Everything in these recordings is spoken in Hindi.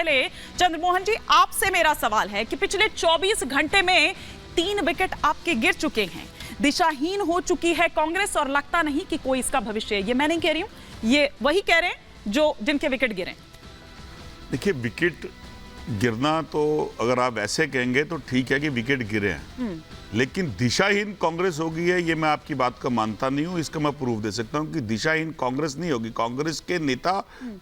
पहले चंद्रमोहन जी, आपसे मेरा सवाल है कि पिछले 24 घंटे में 3 विकेट आपके गिर चुके हैं, दिशाहीन हो चुकी है कांग्रेस और लगता नहीं कि कोई इसका भविष्य है। ये मैं नहीं कह रही हूं, ये वही कह रहे हैं जो जिनके विकेट गिरे। देखिए, विकेट गिरना तो अगर आप ऐसे कहेंगे तो ठीक है कि विकेट गिरे हैं, लेकिन दिशाहीन कांग्रेस होगी है ये मैं आपकी बात का मानता नहीं हूं। इसका मैं प्रूफ दे सकता हूं कि दिशाहीन कांग्रेस नहीं होगी। कांग्रेस के नेता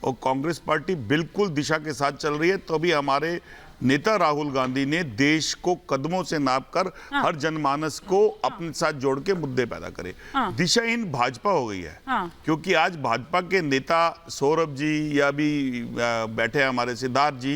और कांग्रेस पार्टी बिल्कुल दिशा के साथ चल रही है। तो अभी हमारे नेता राहुल गांधी ने देश को कदमों से नापकर हर जनमानस को अपने साथ जोड़ के मुद्दे पैदा करे। दिशाहीन भाजपा हो गई है, क्योंकि आज भाजपा के नेता सौरभ जी या भी बैठे हैं हमारे सिद्धार्थ जी,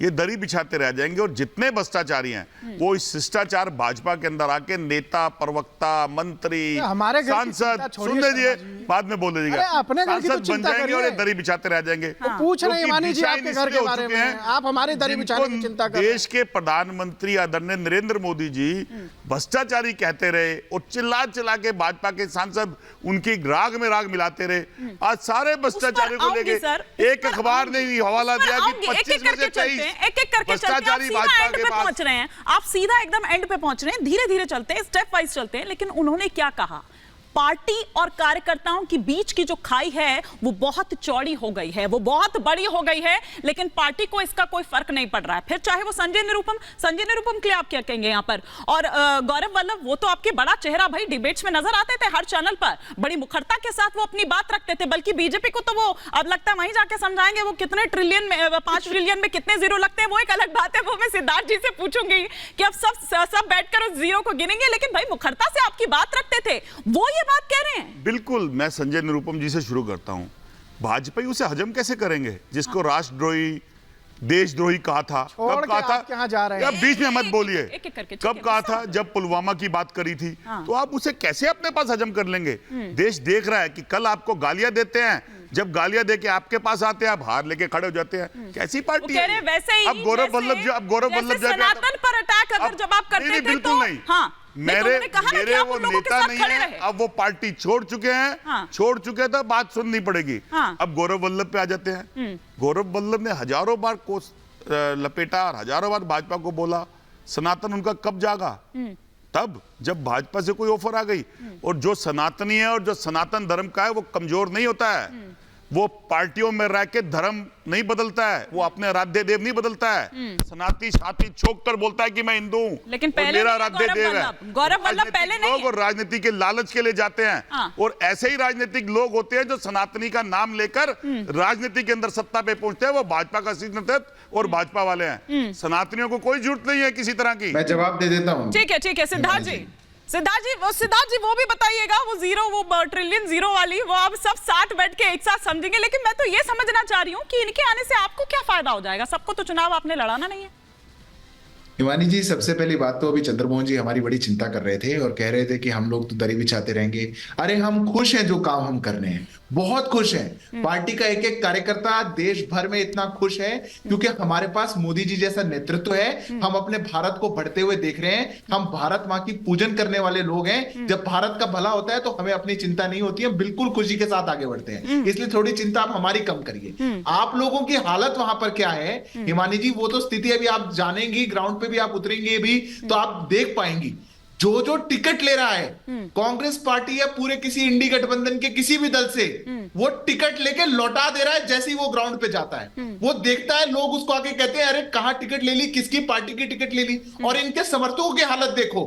ये दरी बिछाते रह जाएंगे और जितने भ्रष्टाचारी हैं वो इस शिष्टाचार भाजपा के अंदर आके नेता, प्रवक्ता, मंत्री, सांसद, सुन लीजिए बाद में बोल लीजिएगा, सांसद बन जाएंगे और ये दरी बिछाते रह जाएंगे। पूछ रहे हैं मानी जी आपके घर के बारे में, आप हमारे दरी बिछाने देश के प्रधानमंत्री आदरणीय नरेंद्र मोदी जी भ्रष्टाचारी कहते रहे और चिल्ला चिल्ला के भाजपा के सांसद उनकी राग में राग मिलाते रहे। आज सारे भ्रष्टाचारी को लेके एक अखबार ने हवाला दिया कि 25 में से 23 भ्रष्टाचारी भाजपा के पास पहुंच रहे हैं। आप सीधा एकदम एंड पे पहुंच रहे हैं, धीरे धीरे चलते हैं, स्टेप वाइज चलते हैं। लेकिन उन्होंने क्या कहा, पार्टी और कार्यकर्ताओं के बीच की जो खाई है वो बहुत चौड़ी हो गई है, वो बहुत बड़ी हो गई है, लेकिन पार्टी को इसका कोई फर्क नहीं पड़ रहा है। फिर चाहे वो संजय निरुपम के लिए आप क्या कहेंगे यहाँ पर, और गौरव वल्लभ, वो तो आपके बड़ा चेहरा भाई डिबेट्स में नजर आते थे हर चैनल पर, बड़ी मुखरता के साथ वो अपनी बात रखते थे। बल्कि बीजेपी को तो वो अब लगता है वहीं जाके समझाएंगे वो कितने ट्रिलियन में, 5 ट्रिलियन में कितने जीरो लगते हैं, वो एक अलग बात है, वो मैं सिद्धार्थ जी से पूछूंगी कि अब सब बैठकर उस जीरो को गिनेंगे। लेकिन भाई मुखरता से आपकी बात रखते थे, वो ये बात कह रहे हैं। बिल्कुल, मैं संजय निरुपम जी से शुरू करता हूं। भाजपा उसे हजम कैसे करेंगे जिसको राष्ट्रद्रोही, देशद्रोही कहा था? कब कहा था? कहां जा रहे हैं? अब बीच में मत बोलिए। कब कहा था? जब पुलवामा की बात करी थी। तो आप उसे कैसे अपने पास हजम कर लेंगे? देश देख रहा है कि कल आपको गालियां देते हैं, जब गालियां देके आपके पास आते हैं आप हार लेके खड़े हो जाते हैं। कैसी पार्टी है? अब गौरव वल्लभ सनातन पर अटैक अगर जब आप करते थे तो बिल्कुल नहीं। मेरे वो नेता नहीं है, अब वो पार्टी छोड़ चुके हैं, छोड़ चुके तो बात सुननी पड़ेगी। अब गौरव वल्लभ पे आ जाते हैं। गौरव वल्लभ ने हजारों बार कोस लपेटा और हजारों बार भाजपा को बोला। सनातन उनका कब जागा? तब जब भाजपा से कोई ऑफर आ गई। और जो सनातनी है और जो सनातन धर्म का है वो कमजोर नहीं होता है, वो पार्टियों में रह के धर्म नहीं बदलता है, वो अपने आराध्य देव नहीं बदलता है। सनाती छाती छोक कर बोलता है कि मैं हिंदू हूं, लेकिन मेरा आराध्य देव है। गौरव वल्लभ पहले नहीं, और राजनीति के लालच के लिए जाते हैं। और ऐसे ही राजनीतिक लोग होते हैं जो सनातनी का नाम लेकर राजनीति के अंदर सत्ता पे पहुंचते हैं, वो भाजपा का नेतृत्व और भाजपा वाले हैं। सनातनियों को कोई जरूरत नहीं है किसी तरह की। मैं जवाब दे देता हूं। ठीक है सिद्धार्थ जी वो भी बताइएगा, वो जीरो, वो ट्रिलियन जीरो वाली, वो आप सब साथ बैठ के एक साथ समझेंगे। लेकिन मैं तो ये समझना चाह रही हूँ कि इनके आने से आपको क्या फायदा हो जाएगा? सबको तो चुनाव आपने लड़ाना नहीं है। हिमानी जी, सबसे पहली बात तो अभी चंद्रमोहन जी हमारी बड़ी चिंता कर रहे थे और कह रहे थे कि हम लोग तो दरी बिछाते रहेंगे। अरे हम खुश हैं जो काम हम कर रहे हैं, बहुत खुश हैं। पार्टी का एक एक कार्यकर्ता देश भर में इतना खुश है क्योंकि हमारे पास मोदी जी जैसा नेतृत्व है। हम अपने भारत को बढ़ते हुए देख रहे हैं। हम भारत माँ की पूजन करने वाले लोग हैं। जब भारत का भला होता है तो हमें अपनी चिंता नहीं होती है, बिल्कुल खुशी के साथ आगे बढ़ते हैं। इसलिए थोड़ी चिंता आप हमारी कम करिए। आप लोगों की हालत वहां पर क्या है हिमानी जी, वो तो स्थिति अभी आप जानेंगी, ग्राउंड पे भी आप उतरेंगे भी तो आप देख पाएंगी। जो टिकट ले रहा है कांग्रेस पार्टी या पूरे किसी इंडी गठबंधन के किसी भी दल से, वो टिकट लेके लौटा दे रहा है जैसे ही वो ग्राउंड पे जाता है। वो देखता है, लोग उसको आके कहते हैं अरे कहां टिकट ले ली, किसकी पार्टी की टिकट ले ली। और इनके समर्थकों की हालत देखो।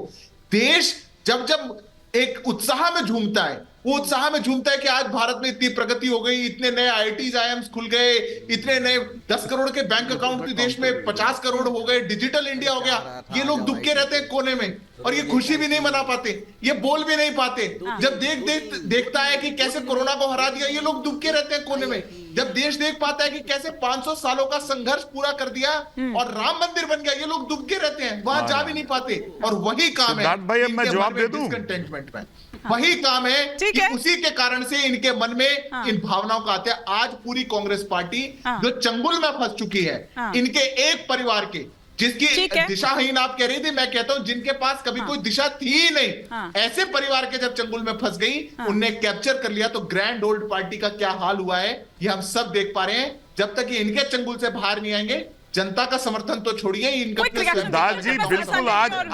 देश जब एक उत्साह में झूमता है, वो उत्साह में झूमता है कि आज भारत में इतनी प्रगति हो गई, इतने नए आईआईटीज आईएम्स खुल गए, इतने नए 10 करोड़ के बैंक अकाउंट भी देश में 50 करोड़ हो गए, डिजिटल इंडिया हो गया। ये लोग दुबके रहते हैं कोने में और ये खुशी भी नहीं मना पाते, ये बोल भी नहीं पाते। जब देखता है कि कैसे कोरोना को हरा दिया, ये लोग दुबके रहते हैं कोने में। जब देश देख पाता है कि कैसे 500 सालों का संघर्ष पूरा कर दिया और राम मंदिर बन गया, ये लोग दुबके रहते हैं, वहां जा भी नहीं पाते। और वही काम है भाई, अब मैं जवाब दे दूं, डिस्कंटेंटमेंट में वही काम है कि उसी के कारण से इनके मन में इन भावनाओं का आता है। आज पूरी कांग्रेस पार्टी जो चंगुल में फंस चुकी है, इनके एक परिवार के, जिसकी दिशाहीन आप कह रही थी, मैं कहता हूं जिनके पास कभी कोई दिशा थी ही नहीं, ऐसे परिवार के जब चंगुल में फंस गई, उनने कैप्चर कर लिया। तो ग्रैंड ओल्ड पार्टी का क्या हाल हुआ है ये हम सब देख पा रहे हैं। जब तक ये इनके चंगुल से बाहर नहीं आएंगे जनता का समर्थन तो छोड़िए, इनका कोई क्रिया- सिद्धार्थ जी बिल्कुल, बिल्कुल बिल्कुल,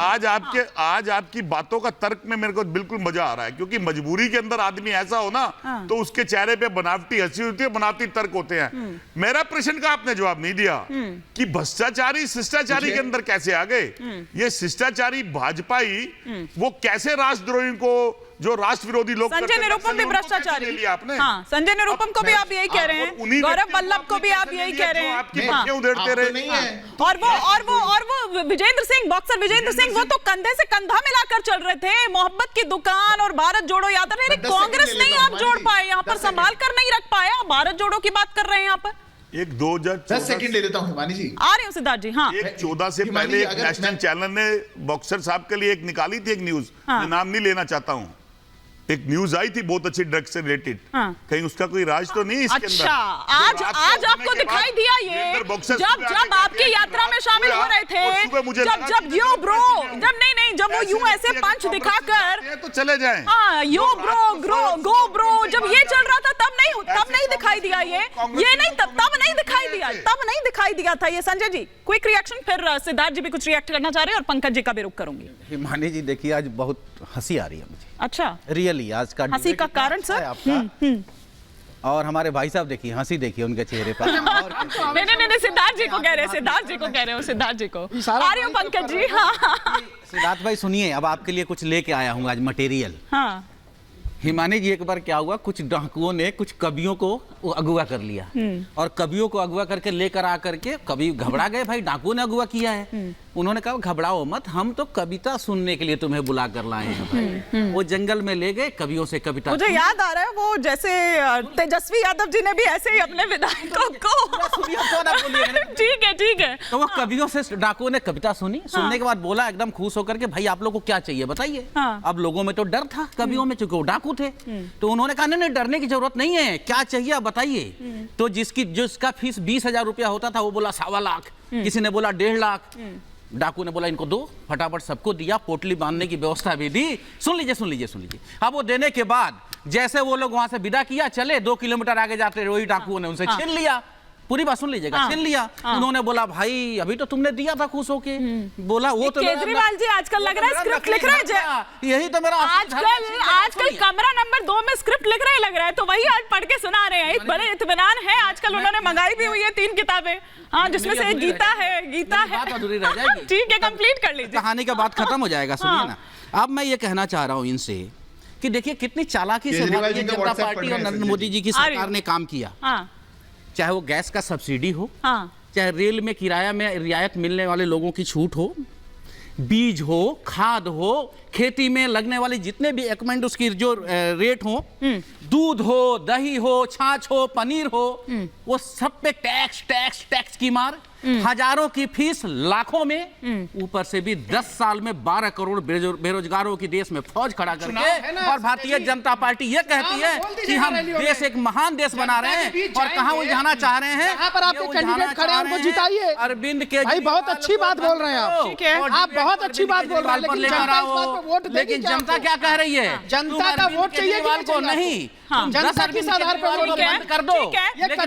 आज आपकी बातों का तर्क में मेरे को बिल्कुल मजा आ रहा है, क्योंकि मजबूरी के अंदर आदमी ऐसा हो ना तो उसके चेहरे पे बनावटी हंसी होती है, बनावटी तर्क होते हैं। मेरा प्रश्न का आपने जवाब नहीं दिया कि भ्रष्टाचारी शिष्टाचारी के अंदर कैसे आ गए। ये शिष्टाचारी भाजपा ही वो कैसे राष्ट्रद्रोही को, जो राष्ट्र विरोधी लोग संजय निरुपम भी भ्रष्टाचारी, लिया आपने। हाँ, संजय निरुपम को भी आप यही कह रहे हैं, गौरव वल्लभ को भी आप यही कह रहे हैं, आपकी बच्चियां उधेड़ते रहे। नहीं है। और वो विजेंद्र सिंह, बॉक्सर विजेंद्र सिंह, वो तो कंधे से कंधा मिलाकर चल रहे थे, मोहब्बत की दुकान और भारत जोड़ो यात्रा। नहीं, 10 कांग्रेस सेकंड ले नहीं लेता आप हूं, जोड़ मान पाए, ली, यहाँ पर 10 संभाल कर नहीं रख पाए, आप भारत जोड़ो की बात कर रहे हैं यहाँ पर। एक 2014 10 सेकंड ले लेता हूं हिमानी जी। आ रही हूँ सिद्धार्थ जी। हाँ, एक 14 से हिमानी पहले जी, एक अगर नेशनल मैं- चैनल ने बॉक्सर साहब के लिए एक निकाली थी, एक न्यूज, हाँ। मैं नाम नहीं लेना चाहता हूं, एक न्यूज आई थी बहुत अच्छी ड्रग्स से रिलेटेड। हाँ। कहीं उसका कोई राज तो नहीं इसके अंदर? अच्छा, आज आपको दिखाई दिया ये, जब आपकी यात्रा में शामिल हो रहे थे, जब यो ब्रो, जब नहीं, जब वो यूं ऐसे पंच दिखाकर तो चले जाएं। हाँ, यो ब्रो, गो ब्रो, जब ये चल रहा था तब नहीं दिखाई दिया ये नहीं, तब नहीं दिखाई दिया था ये। संजय जी, क्विक रिएक्शन, फिर सिद्धार्थ जी भी कुछ रिएक्ट करना चाह रहे हैं और पंकज जी का भी रुख करूंगी। हिमानी जी देखिए, आज बहुत हंसी आ रही है मुझे, अच्छा, रियली आज का हंसी का कारण सर? आपका और हमारे भाई साहब देखिए, हंसी देखिए उनके चेहरे पर। और नहीं, सिद्धार्थ जी को कह रहे हैं, सिद्धार्थ जी को आ रही हूँ पंकज जी। हाँ, सिद्धार्थ भाई सुनिए, अब आपके लिए कुछ लेके आया हूँ आज मटेरियल। हाँ, हिमानी जी, एक बार क्या हुआ, कुछ डाकुओं ने कुछ कवियों को अगवा कर लिया, और कवियों को अगवा करके लेकर आकर के कवि घबरा गए, भाई डाकुओं ने अगवा किया है। उन्होंने कहा घबराओ मत, हम तो कविता सुनने के लिए तुम्हें बुला कर लाए हैं भाई। वो जंगल में ले गए, कवियों से कविता। मुझे याद आ रहा है वो जैसे तेजस्वी यादव जी ने भी ऐसे ही अपने विधायकों को ठीक है। तो वो कवियों से, डाकुओं ने कविता सुनी, सुनने के बाद बोला एकदम खुश होकर के, भाई आप लोगों को क्या चाहिए बताइए। हाँ। अब लोगों में तो डर था, कवियों में, चूंकि वो डाकू थे, तो उन्होंने कहा नहीं डरने की जरूरत नहीं है, क्या चाहिए आप बताइए। तो जिसका फीस 20,000 रुपया होता था वो बोला 1.25 लाख, किसी ने बोला 1.5 लाख। डाकू ने बोला इनको दो, फटाफट सबको दिया, पोटली बांधने की व्यवस्था भी दी। सुन लीजिए। अब वो देने के बाद जैसे वो लोग वहां से विदा किया, चले 2 किलोमीटर आगे जाते रहे, वही डाकुओं ने उनसे छीन लिया। पूरी बात सुन लीजिएगा। छीन लिया। उन्होंने बोला भाई अभी तो तुमने दिया था खुश होके। बोला वो तो केजरीवाल जी आजकल लग रहा है स्क्रिप्ट लिख रहे हैं, यही तो मेरा आजकल कमरा नंबर 2 में स्क्रिप्ट लिख रहे लग रहा है, तो वही आज पढ़ के सुना रहे हैं। बड़े इत्मीनान है, आजकल उन्होंने मंगाई भी हुई है 3 किताबें, हाँ, जिसमें से गीता है। बात अधूरी रह जाएगी। ठीक है, कंप्लीट कर लीजिए, कहानी का बात खत्म हो जाएगा। सुनिए ना, अब मैं ये कहना चाह रहा हूँ इनसे कि देखिए कितनी चालाकी से भारतीय जनता पार्टी और नरेंद्र मोदी जी की सरकार ने काम किया। चाहे वो गैस का सब्सिडी हो, चाहे रेल में किराया में रियायत मिलने वाले लोगों की छूट हो, बीज हो, खाद हो, खेती में लगने वाली जितने भी इक्विपमेंट उसकी जो रेट हो, दूध हो, दही हो, छाछ हो, पनीर हो, वो सब पे टैक्स की मार, हजारों की फीस लाखों में, ऊपर से भी 10 साल में 12 करोड़ बेरोजगारों की देश में फौज खड़ा करके, और भारतीय जनता पार्टी ये कहती है कि हम देश एक महान देश बना रहे हैं, और कहां उलझाना चाह रहे हैं। यहाँ पर आपके कैंडिडेट खड़े हैं, उनको जिताइए। अरविंद के भाई बहुत अच्छी बात बोल रहे हैं आप, ठीक है, आप बहुत अच्छी बात बोल रहे हैं, लेकिन जनता इस बात पे वोट देगी लेकिन क्या जनता आपको? क्या कह रही है? जनता का वोट चाहिए कि को नहीं, जनता किस आधार पर वोट बंद कर दो।